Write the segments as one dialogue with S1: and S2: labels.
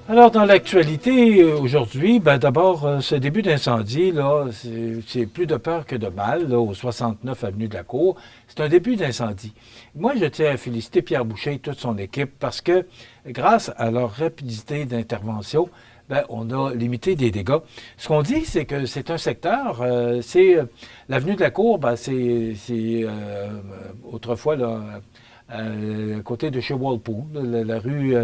S1: Alors, dans l'actualité, aujourd'hui, d'abord, ce début d'incendie, là, c'est plus de peur que de mal, là, au 69 avenue de la Cour. C'est un début d'incendie. Moi, je tiens à féliciter Pierre Boucher et toute son équipe parce que, grâce à leur rapidité d'intervention, on a limité des dégâts. Ce qu'on dit, c'est que c'est un secteur, l'avenue de la Cour, autrefois, là, à côté de chez Walpole, la rue,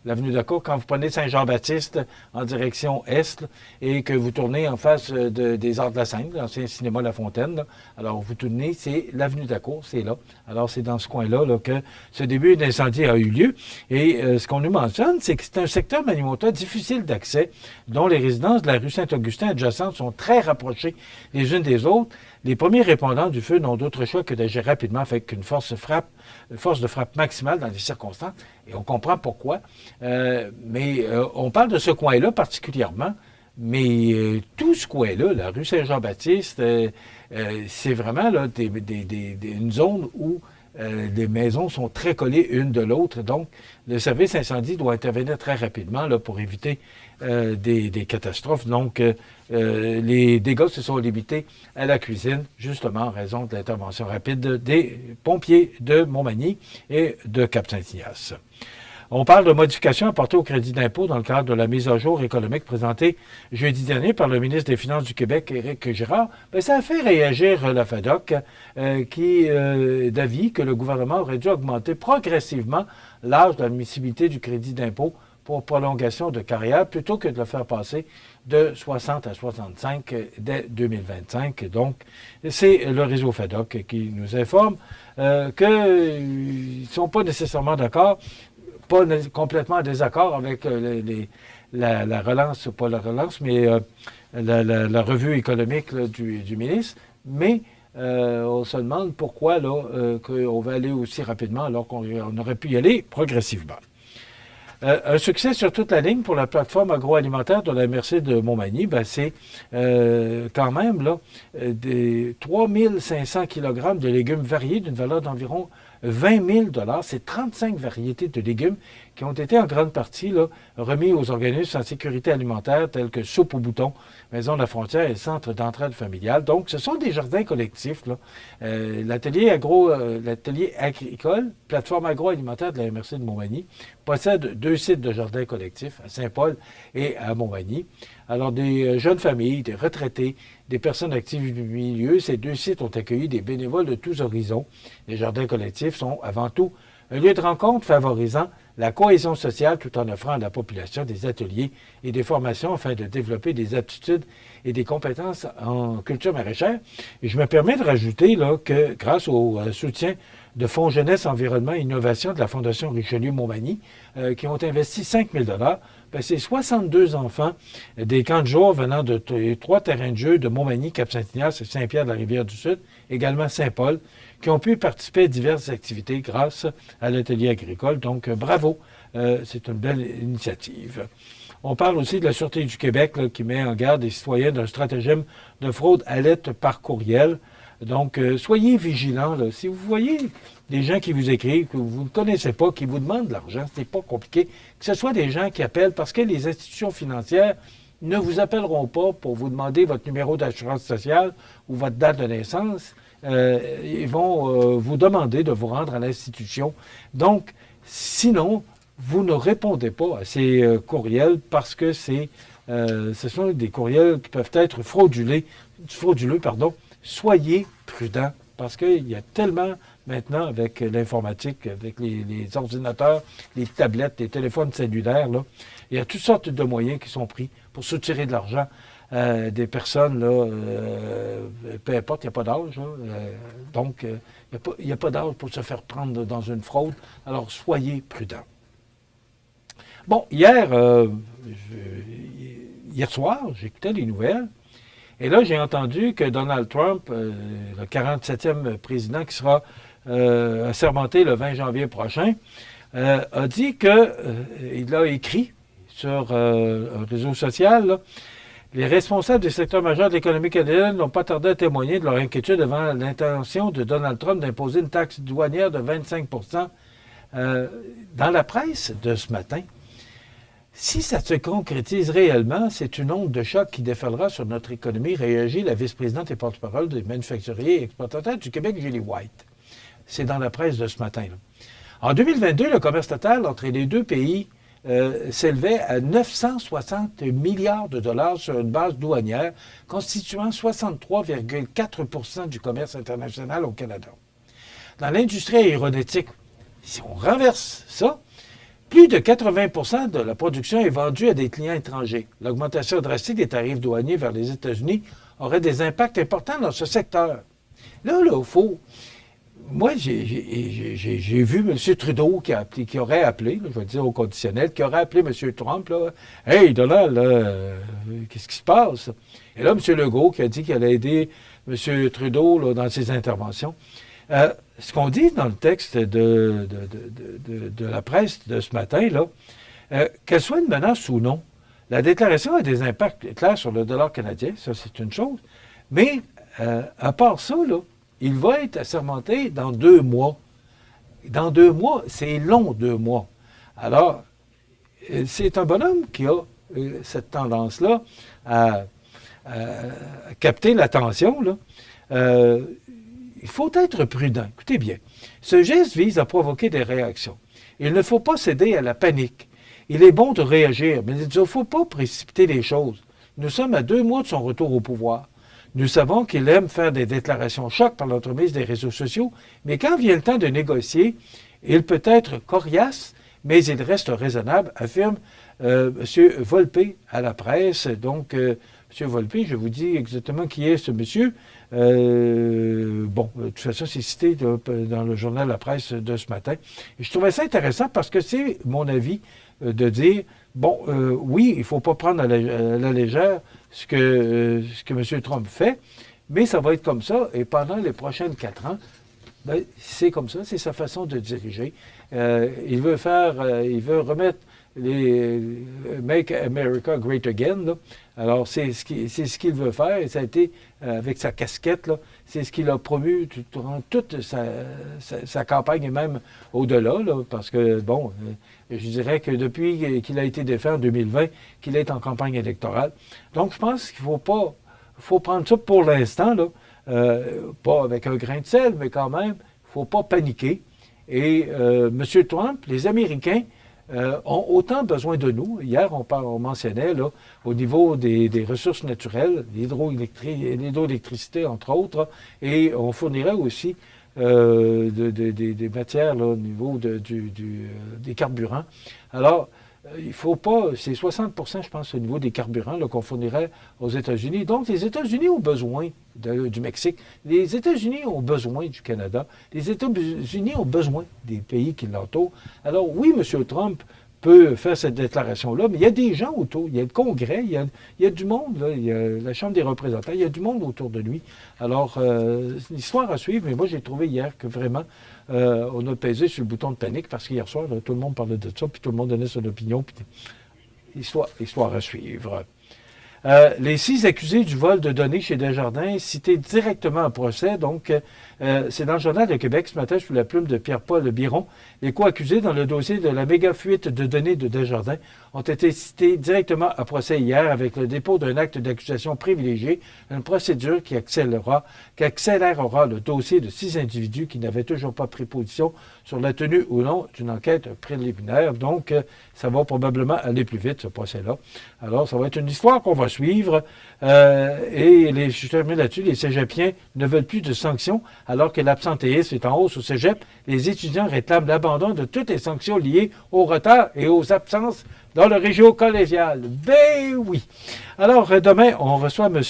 S1: l'avenue de la Cour, quand vous prenez Saint-Jean-Baptiste en direction est et que vous tournez en face des Arts de la Seine, l'ancien cinéma La Fontaine, là, alors vous tournez, c'est l'avenue de la Cour, c'est là. Alors c'est dans ce coin-là là, que ce début d'incendie a eu lieu. Et ce qu'on nous mentionne, c'est que c'est un secteur Manimota difficile d'accès, dont les résidences de la rue Saint-Augustin adjacentes sont très rapprochées les unes des autres. Les premiers répondants du feu n'ont d'autre choix que d'agir rapidement avec une force de frappe maximale dans les circonstances. Et on comprend pourquoi. On parle de ce coin-là particulièrement, mais tout ce coin-là, la rue Saint-Jean-Baptiste, c'est vraiment là, une zone où les maisons sont très collées une de l'autre. Donc, le service incendie doit intervenir très rapidement là, pour éviter des catastrophes. Donc, les dégâts se sont limités à la cuisine, justement en raison de l'intervention rapide des pompiers de Montmagny et de Cap-Saint-Ignace. On parle de modifications apportées au crédit d'impôt dans le cadre de la mise à jour économique présentée jeudi dernier par le ministre des Finances du Québec, Éric Girard. Ça a fait réagir la FADOC qui est d'avis que le gouvernement aurait dû augmenter progressivement l'âge d'admissibilité du crédit d'impôt pour prolongation de carrière plutôt que de le faire passer de 60 à 65 dès 2025. Donc, c'est le réseau FADOC qui nous informe qu'ils ne sont pas nécessairement d'accord, pas complètement en désaccord avec la relance, pas la relance, mais la revue économique là, du ministre, mais on se demande pourquoi là qu'on va aller aussi rapidement alors qu'on aurait pu y aller progressivement. Un succès sur toute la ligne pour la plateforme agroalimentaire de la MRC de Montmagny, c'est quand même là, des 3500 kg de légumes variés d'une valeur d'environ 20 000 $. C'est 35 variétés de légumes qui ont été en grande partie là, remis aux organismes en sécurité alimentaire tels que Soupe aux boutons, Maison de la Frontière et Centre d'entraide familiale. Donc, ce sont des jardins collectifs. Là. L'atelier agricole, plateforme agroalimentaire de la MRC de Montmagny, possède 2 sites de jardins collectifs, à Saint-Paul et à Montmagny. Alors, des jeunes familles, des retraités, des personnes actives du milieu, ces 2 sites ont accueilli des bénévoles de tous horizons. Les jardins collectifs sont avant tout un lieu de rencontre favorisant la cohésion sociale tout en offrant à la population des ateliers et des formations afin de développer des aptitudes et des compétences en culture maraîchère. Et je me permets de rajouter là, que grâce au soutien de Fonds Jeunesse, Environnement et Innovation de la Fondation Richelieu-Montmagny, qui ont investi 5 000 $, c'est 62 enfants des camps de jour venant de 3 terrains de jeu de Montmagny, Cap-Saint-Ignace et Saint-Pierre-de-la-Rivière-du-Sud, également Saint-Paul, qui ont pu participer à diverses activités grâce à l'atelier agricole. Donc, bravo, c'est une belle initiative. On parle aussi de la Sûreté du Québec là, qui met en garde les citoyens d'un stratagème de fraude à lettre par courriel. Donc, soyez vigilants. Là. Si vous voyez des gens qui vous écrivent, que vous ne connaissez pas, qui vous demandent de l'argent, c'est pas compliqué. Que ce soit des gens qui appellent parce que les institutions financières ne vous appelleront pas pour vous demander votre numéro d'assurance sociale ou votre date de naissance. Ils vont vous demander de vous rendre à l'institution. Donc, sinon, vous ne répondez pas à ces courriels parce que ce sont des courriels qui peuvent être frauduleux. Soyez prudents parce qu'il y a tellement maintenant avec l'informatique, avec les ordinateurs, les tablettes, les téléphones cellulaires, là, il y a toutes sortes de moyens qui sont pris pour soutirer de l'argent des personnes, là, peu importe, il n'y a pas d'âge. Donc, il n'y a pas d'âge pour se faire prendre dans une fraude. Alors, soyez prudents. Bon, hier soir, j'écoutais les nouvelles. Et là, j'ai entendu que Donald Trump, le 47e président qui sera assermenté le 20 janvier prochain, a dit il a écrit sur un réseau social, là, les responsables des secteurs majeurs de l'économie canadienne n'ont pas tardé à témoigner de leur inquiétude devant l'intention de Donald Trump d'imposer une taxe douanière de 25 % dans la presse de ce matin. Si ça se concrétise réellement, c'est une onde de choc qui déferlera sur notre économie, réagit la vice-présidente et porte-parole des manufacturiers et exportateurs du Québec, Julie White. C'est dans la presse de ce matin, là. En 2022, le commerce total entre les deux pays s'élevait à 960 milliards de dollars sur une base douanière, constituant 63,4 % du commerce international au Canada. Dans l'industrie aéronautique, si on renverse ça, plus de 80 % de la production est vendue à des clients étrangers. L'augmentation drastique des tarifs douaniers vers les États-Unis aurait des impacts importants dans ce secteur. Là, il faut... Moi, j'ai vu M. Trudeau qui aurait appelé, là, je vais dire au conditionnel, qui aurait appelé M. Trump, là, « Hey, Donald, qu'est-ce qui se passe? » Et là, M. Legault qui a dit qu'il allait aider M. Trudeau là, dans ses interventions. Ce qu'on dit dans le texte de la presse de ce matin, là, qu'elle soit une menace ou non, la déclaration a des impacts clairs sur le dollar canadien, ça c'est une chose, mais à part ça, là, il va être assermenté dans 2 mois. Dans 2 mois, c'est long, 2 mois. Alors, c'est un bonhomme qui a cette tendance-là à capter l'attention, là. Il faut être prudent. Écoutez bien, ce geste vise à provoquer des réactions. Il ne faut pas céder à la panique. Il est bon de réagir, mais il ne faut pas précipiter les choses. Nous sommes à 2 mois de son retour au pouvoir. Nous savons qu'il aime faire des déclarations choc par l'entremise des réseaux sociaux, mais quand vient le temps de négocier, il peut être coriace, mais il reste raisonnable, affirme M. Volpe à la presse. Donc, M. Volpe, je vous dis exactement qui est ce monsieur. Bon, de toute façon, c'est cité dans le journal La Presse de ce matin. Et je trouvais ça intéressant parce que c'est mon avis de dire, bon, oui, il ne faut pas prendre à la légère ce que M. Trump fait, mais ça va être comme ça. Et pendant les prochaines 4 ans, ben, c'est comme ça, c'est sa façon de diriger. Il veut remettre les Make America Great Again, là. Alors, c'est ce qu'il veut faire, et ça a été, avec sa casquette, là, c'est ce qu'il a promu durant toute sa campagne, et même au-delà, là, parce que, bon, je dirais que depuis qu'il a été défait en 2020, qu'il est en campagne électorale. Donc, je pense qu'il faut prendre ça pour l'instant, là, pas avec un grain de sel, mais quand même, il ne faut pas paniquer. Et M. Trump, les Américains, ont autant besoin de nous. Hier, on mentionnait là, au niveau des ressources naturelles, l'hydroélectricité, entre autres, et on fournirait aussi des matières là, au niveau des carburants. Alors, il ne faut pas, c'est 60 %, je pense, au niveau des carburants qu'on fournirait aux États-Unis. Donc, les États-Unis ont besoin du Mexique. Les États-Unis ont besoin du Canada. Les États-Unis ont besoin des pays qui l'entourent. Alors, oui, M. Trump peut faire cette déclaration-là, mais il y a des gens autour. Il y a le Congrès, il y a du monde, là, il y a la Chambre des représentants, il y a du monde autour de lui. Alors, c'est une histoire à suivre, mais moi, j'ai trouvé hier que vraiment, on a pesé sur le bouton de panique parce qu'hier soir, là, tout le monde parlait de ça, puis tout le monde donnait son opinion. Puis histoire à suivre. Les 6 accusés du vol de données chez Desjardins, cités directement en procès, donc c'est dans le Journal de Québec ce matin, sous la plume de Pierre-Paul Biron. Les co-accusés dans le dossier de la méga fuite de données de Desjardins ont été cités directement à procès hier avec le dépôt d'un acte d'accusation privilégié, une procédure qui accélérera le dossier de 6 individus qui n'avaient toujours pas pris position sur la tenue ou non d'une enquête préliminaire. Donc, ça va probablement aller plus vite, ce procès-là. Alors, ça va être une histoire qu'on va suivre. Je termine là-dessus, les cégepiens ne veulent plus de sanctions alors que l'absentéisme est en hausse au cégep. Les étudiants réclament l'abandon de toutes les sanctions liées au retard et aux absences dans le régime collégial. Ben oui! Alors, demain, on reçoit M.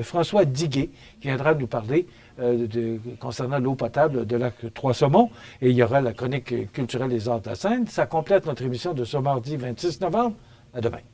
S1: François Diguet qui viendra nous parler concernant l'eau potable de lac Trois-Saumons. Et il y aura la chronique culturelle des arts de la Seine. Ça complète notre émission de ce mardi 26 novembre. À demain.